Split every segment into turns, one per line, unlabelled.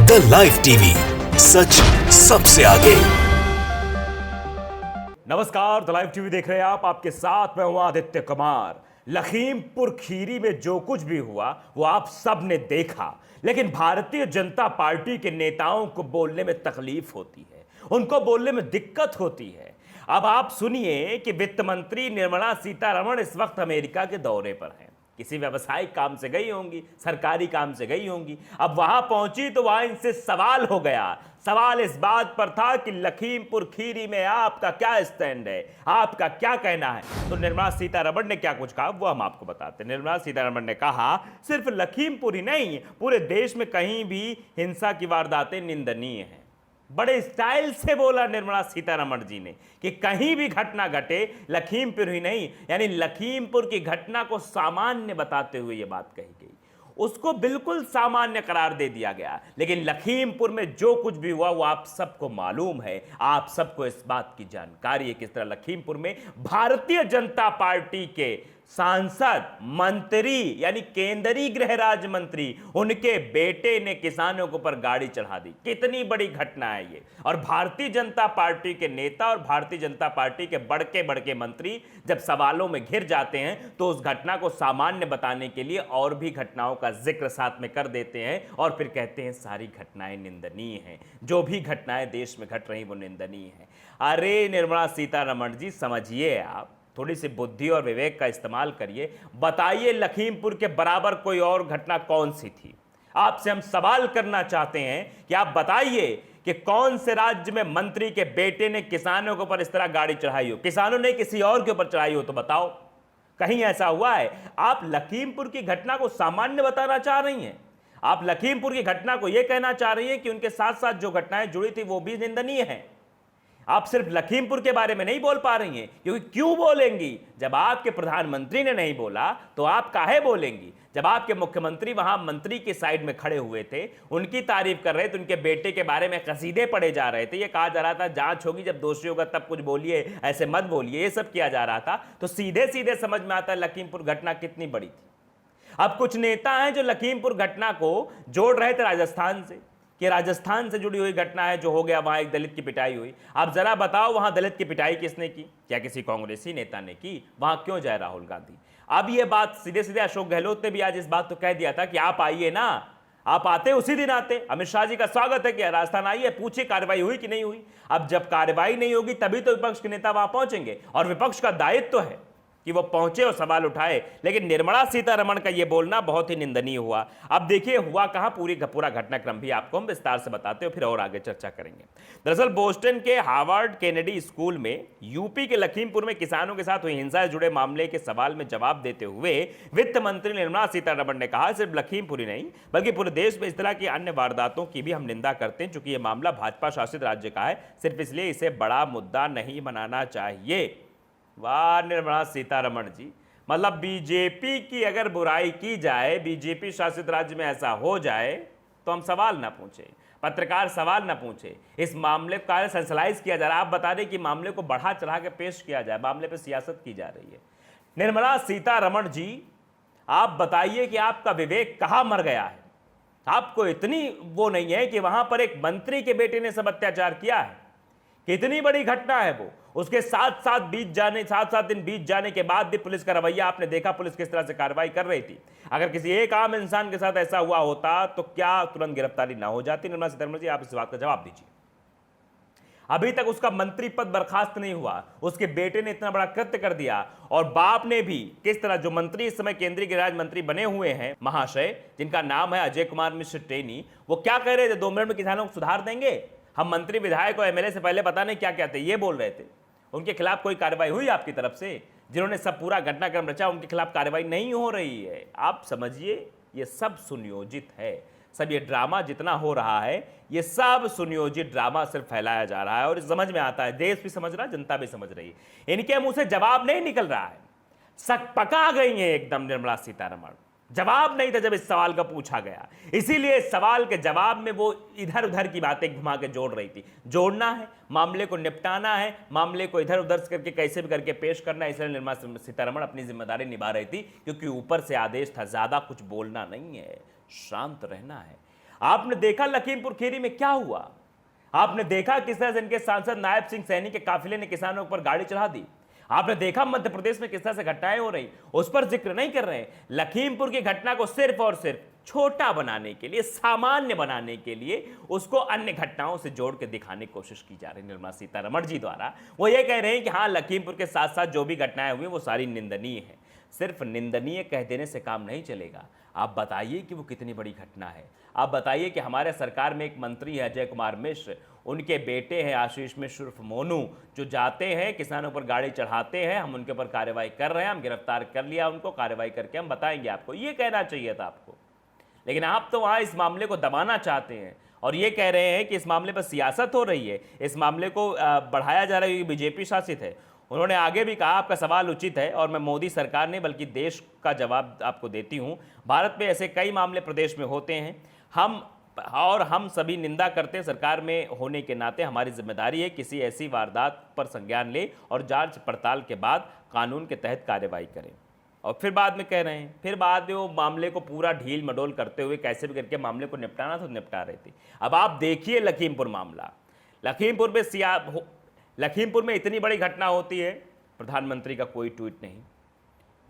The live TV, सच सबसे आगे।
नमस्कार, द लाइव टीवी देख रहे हैं आप। आपके साथ मैं हूं आदित्य कुमार। लखीमपुर खीरी में जो कुछ भी हुआ वो आप सब ने देखा, लेकिन भारतीय जनता पार्टी के नेताओं को बोलने में तकलीफ होती है, उनको बोलने में दिक्कत होती है। अब आप सुनिए कि वित्त मंत्री निर्मला सीतारमण इस वक्त अमेरिका के दौरे पर हैं। किसी व्यावसायिक काम से गई होंगी, सरकारी काम से गई होंगी। अब वहां पहुंची तो वहां इनसे सवाल हो गया। सवाल इस बात पर था कि लखीमपुर खीरी में आपका क्या स्टैंड है, आपका क्या कहना है। तो निर्मला सीतारमण ने क्या कुछ कहा वो हम आपको बताते हैं। निर्मला सीतारमण ने कहा सिर्फ लखीमपुर ही नहीं, पूरे देश में कहीं भी हिंसा की वारदातें निंदनीय हैं। बड़े स्टाइल से बोला निर्मला सीतारमण जी ने कि कहीं भी घटना घटे, लखीमपुर ही नहीं, यानी लखीमपुर की घटना को सामान्य बताते हुए यह बात कही गई। उसको बिल्कुल सामान्य करार दे दिया गया। लेकिन लखीमपुर में जो कुछ भी हुआ वो आप सबको मालूम है, आप सबको इस बात की जानकारी है किस तरह लखीमपुर में भारतीय जनता पार्टी के सांसद, मंत्री यानी केंद्रीय गृह राज्य मंत्री, उनके बेटे ने किसानों के ऊपर गाड़ी चढ़ा दी। कितनी बड़ी घटना है ये। और भारतीय जनता पार्टी के नेता और भारतीय जनता पार्टी के बड़के बड़के मंत्री जब सवालों में घिर जाते हैं तो उस घटना को सामान्य बताने के लिए और भी घटनाओं का जिक्र साथ में कर देते हैं और फिर कहते हैं सारी घटनाएं निंदनीय हैं, जो भी घटनाएं देश में घट रही वो निंदनीय है। अरे निर्मला सीतारमण जी, समझिए, आप थोड़ी सी बुद्धि और विवेक का इस्तेमाल करिए। बताइए लखीमपुर के बराबर कोई और घटना कौन सी थी। आपसे हम सवाल करना चाहते हैं कि आप बताइए कि कौन से राज्य में मंत्री के बेटे ने किसानों के ऊपर इस तरह गाड़ी चढ़ाई हो, किसानों ने किसी और के ऊपर चढ़ाई हो तो बताओ, कहीं ऐसा हुआ है। आप लखीमपुर की घटना को सामान्य बताना चाह रही हैं। आप लखीमपुर की घटना को यह कहना चाह रही हैं कि उनके साथ साथ जो घटनाएं जुड़ी थी वो भी निंदनीय हैं। आप सिर्फ लखीमपुर के बारे में नहीं बोल पा रही हैं, क्योंकि क्यों बोलेंगी? जब आपके प्रधानमंत्री ने नहीं बोला तो आप काहे बोलेंगी? जब आपके मुख्यमंत्री वहां मंत्री के साइड में खड़े हुए थे, उनकी तारीफ कर रहे थे, उनके बेटे के बारे में कसीदे पढ़े जा रहे थे, ये कहा जा रहा था जांच होगी, जब दोषी होगा तब कुछ बोलिए, ऐसे मत बोलिए, ये सब किया जा रहा था, तो सीधे सीधे समझ में आता है लखीमपुर घटना कितनी बड़ी थी। अब कुछ नेता हैं जो लखीमपुर घटना को जोड़ रहे थे राजस्थान से, कि राजस्थान से जुड़ी हुई घटना है, जो हो गया वहां एक दलित की पिटाई हुई। आप जरा बताओ वहां दलित की पिटाई किसने की? क्या किसी कांग्रेसी नेता ने की? वहां क्यों जाए राहुल गांधी? अब ये बात सीधे सीधे अशोक गहलोत ने भी आज इस बात तो कह दिया था कि आप आइए ना, आप आते उसी दिन आते। अमित शाह जी का स्वागत है कि राजस्थान आइए, पूछिए कार्रवाई हुई कि नहीं हुई। अब जब कार्रवाई नहीं होगी तभी तो विपक्ष के नेता वहां पहुंचेंगे, और विपक्ष का दायित्व है कि वो पहुंचे और सवाल उठाए। लेकिन निर्मला सीतारमण का ये बोलना बहुत ही निंदनीय हुआ। अब देखिए हुआ कहां, पूरा घटनाक्रम भी आपको हम विस्तार से बताते हो, फिर और आगे चर्चा करेंगे। दरअसल बोस्टन के हार्वर्ड केनेडी स्कूल में यूपी के लखीमपुर में किसानों के साथ हुई हिंसा से जुड़े मामले के सवाल में जवाब देते हुए वित्त मंत्री निर्मला सीतारमण ने कहा सिर्फ लखीमपुर ही नहीं बल्कि पूरे देश में इस तरह की अन्य वारदातों की भी हम निंदा करते हैं, चूंकि यह मामला भाजपा शासित राज्य का है, सिर्फ इसलिए इसे बड़ा मुद्दा नहीं बनाना चाहिए। वाह निर्मला सीतारमण जी, मतलब बीजेपी की अगर बुराई की जाए, बीजेपी शासित राज्य में ऐसा हो जाए तो हम सवाल ना पूछे, पत्रकार सवाल ना पूछे। इस मामले को सेंसलाइज किया जा रहा है। आप बता दें कि मामले को बढ़ा चढ़ा के पेश किया जाए, मामले पे सियासत की जा रही है। निर्मला सीतारमण जी, आप बताइए कि आपका विवेक कहां मर गया है? आपको इतनी वो नहीं है कि वहां पर एक मंत्री के बेटे ने सब अत्याचार किया है? कितनी बड़ी घटना है वो। उसके साथ साथ दिन बीत जाने के बाद भी पुलिस का रवैया आपने देखा, पुलिस किस तरह से कार्रवाई कर रही थी। अगर किसी एक आम इंसान के साथ ऐसा हुआ होता तो क्या तुरंत गिरफ्तारी ना हो जाती? निर्मला सीतारमण जी, आप इस बात का जवाब दीजिए। अभी तक उसका मंत्री पद बर्खास्त नहीं हुआ, उसके बेटे ने इतना बड़ा कृत्य कर दिया, और बाप ने भी किस तरह, जो मंत्री इस समय केंद्रीय गृह राज्य मंत्री बने हुए हैं महाशय, जिनका नाम है अजय कुमार मिश्र टेनी, वो क्या कह रहे थे? 2 मिनट में किसानों को सुधार देंगे हम। मंत्री विधायक और एमएलए से पहले पता नहीं क्या क्या थे ये बोल रहे थे। उनके खिलाफ कोई कार्रवाई हुई आपकी तरफ से? जिन्होंने सब पूरा घटनाक्रम रचा उनके खिलाफ कार्रवाई नहीं हो रही है। आप समझिए ये सब सुनियोजित है। सब ये ड्रामा जितना हो रहा है, ये सब सुनियोजित ड्रामा सिर्फ फैलाया जा रहा है, और समझ में आता है, देश भी समझ रहा है, जनता भी समझ रही है। इनके मुंह से जवाब नहीं निकल रहा है। सक पका गई है एकदम निर्मला सीतारमण। जवाब नहीं था जब इस सवाल का पूछा गया, इसीलिए इस सवाल के जवाब में वो इधर उधर की बातें घुमा के जोड़ रही थी। जोड़ना है, मामले को निपटाना है, मामले को इधर उधर करके कैसे भी करके पेश करना है, इसलिए निर्मला सीतारमण अपनी जिम्मेदारी निभा रही थी, क्योंकि ऊपर से आदेश था ज्यादा कुछ बोलना नहीं है, शांत रहना है। आपने देखा लखीमपुर खीरी में क्या हुआ? आपने देखा किस तरह से इनके सांसद नायब सिंह सैनी के काफिले ने किसानों पर गाड़ी चढ़ा दी। आपने देखा मध्य प्रदेश में किस तरह से घटनाएं हो रही, उस पर जिक्र नहीं कर रहे हैं। लखीमपुर की घटना को सिर्फ और सिर्फ छोटा बनाने के लिए, सामान्य बनाने के लिए उसको अन्य घटनाओं से जोड़ के दिखाने की कोशिश की जा रही है निर्मला सीतारमण जी द्वारा। वो ये कह रहे हैं कि हाँ, लखीमपुर के साथ साथ जो भी घटनाएं हुई वो सारी निंदनीय है। सिर्फ निंदनीय कह देने से काम नहीं चलेगा। आप बताइए कि वो कितनी बड़ी घटना है। आप बताइए कि हमारे सरकार में एक मंत्री है अजय कुमार मिश्र, उनके बेटे हैं आशीष मिश्र उर्फ मोनू, जो जाते हैं किसानों पर गाड़ी चढ़ाते हैं। हम उनके ऊपर कार्रवाई कर रहे हैं, हम गिरफ्तार कर लिया उनको, कार्रवाई करके हम बताएंगे आपको। ये कहना चाहिए था आपको, लेकिन आप तो वहाँ इस मामले को दबाना चाहते हैं और ये कह रहे हैं कि इस मामले पर सियासत हो रही है, इस मामले को बढ़ाया जा रहा है क्योंकि बीजेपी शासित है। उन्होंने आगे भी कहा, आपका सवाल उचित है और मैं मोदी सरकार नहीं बल्कि देश का जवाब आपको देती हूँ। भारत में ऐसे कई मामले प्रदेश में होते हैं, हम सभी निंदा करते हैं। सरकार में होने के नाते हमारी जिम्मेदारी है किसी ऐसी वारदात पर संज्ञान ले और जांच पड़ताल के बाद कानून के तहत कार्रवाई करें। और फिर बाद में कह रहे हैं, फिर बाद में वो मामले को पूरा ढील मडोल करते हुए कैसे भी करके मामले को निपटाना तो निपटा रहे थे। अब आप देखिए लखीमपुर मामला, लखीमपुर में इतनी बड़ी घटना होती है, प्रधानमंत्री का कोई ट्वीट नहीं।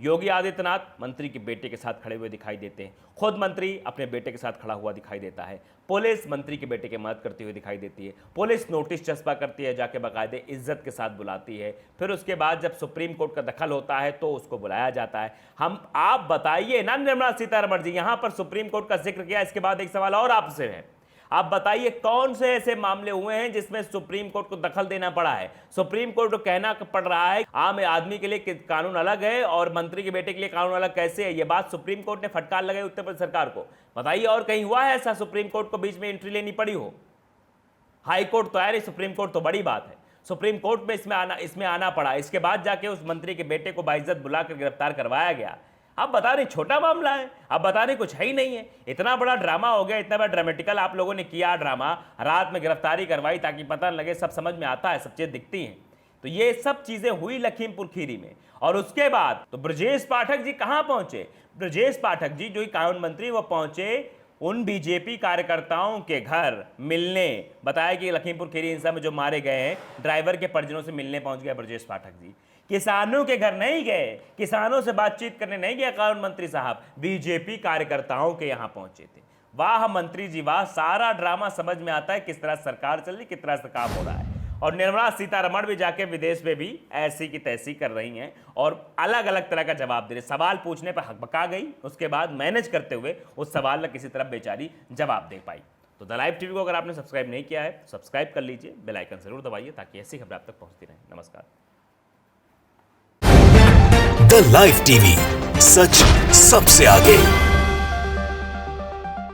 योगी आदित्यनाथ मंत्री के बेटे के साथ खड़े हुए दिखाई देते हैं, खुद मंत्री अपने बेटे के साथ खड़ा हुआ दिखाई देता है, पुलिस मंत्री के बेटे की मदद करती हुई दिखाई देती है, पुलिस नोटिस चस्पा करती है, जाके बाकायदे इज्जत के साथ बुलाती है। फिर उसके बाद जब सुप्रीम कोर्ट का दखल होता है तो उसको बुलाया जाता है। आप बताइए ना निर्मला सीतारमण जी, यहां पर सुप्रीम कोर्ट का जिक्र किया, इसके बाद एक सवाल और आपसे है, आप बताइए कौन से ऐसे मामले हुए हैं जिसमें सुप्रीम कोर्ट को दखल देना पड़ा है? सुप्रीम कोर्ट को कहना पड़ रहा है आम आदमी के लिए कानून अलग है और मंत्री के बेटे के लिए कानून अलग कैसे है? ये बात सुप्रीम कोर्ट ने फटकार लगाई उत्तर प्रदेश सरकार को। बताइए और कहीं हुआ है ऐसा सुप्रीम कोर्ट को बीच में एंट्री लेनी पड़ी हो? हाई कोर्ट तो है, सुप्रीम कोर्ट तो बड़ी बात है। सुप्रीम कोर्ट में इसमें आना पड़ा, इसके बाद जाके उस मंत्री के बेटे को बाइज्जत बुलाकर गिरफ्तार करवाया गया। आप बता रहे छोटा मामला है, आप बता रहे कुछ है ही नहीं है। इतना बड़ा ड्रामा हो गया, इतना बड़ा ड्रामेटिकल आप लोगों ने किया ड्रामा, रात में गिरफ्तारी करवाई ताकि पता न लगे, सब समझ में आता है, सब चीजें दिखती हैं। तो ये सब चीजें हुई लखीमपुर खीरी में। और उसके बाद तो ब्रजेश पाठक जी कहां पहुंचे? ब्रजेश पाठक जी जो कानून मंत्री, वो पहुंचे उन बीजेपी कार्यकर्ताओं के घर मिलने। बताया कि लखीमपुर खीरी हिंसा में जो मारे गए हैं, ड्राइवर के परिजनों से मिलने पहुंच गया ब्रजेश पाठक जी। किसानों के घर नहीं गए, किसानों से बातचीत करने नहीं गया कानून मंत्री साहब, बीजेपी कार्यकर्ताओं के यहां पहुंचे थे। वाह मंत्री जी वाह, सारा ड्रामा समझ में आता है किस तरह सरकार चल रही, किस तरह से काम हो रहा है। और निर्मला सीतारमण भी जाके विदेश में भी ऐसी की तैसी कर रही हैं और अलग अलग तरह का जवाब दे रही। सवाल पूछने पर हकबका गई, उसके बाद मैनेज करते हुए उस सवाल का किसी तरह बेचारी जवाब दे पाई। तो द लाइव टीवी को अगर आपने सब्सक्राइब नहीं किया है तो सब्सक्राइब कर लीजिए, बेल आइकन जरूर दबाइए ताकि ऐसी खबरें आप तक पहुंचती रहें। नमस्कार।
द लाइव टीवी, सच सबसे आगे।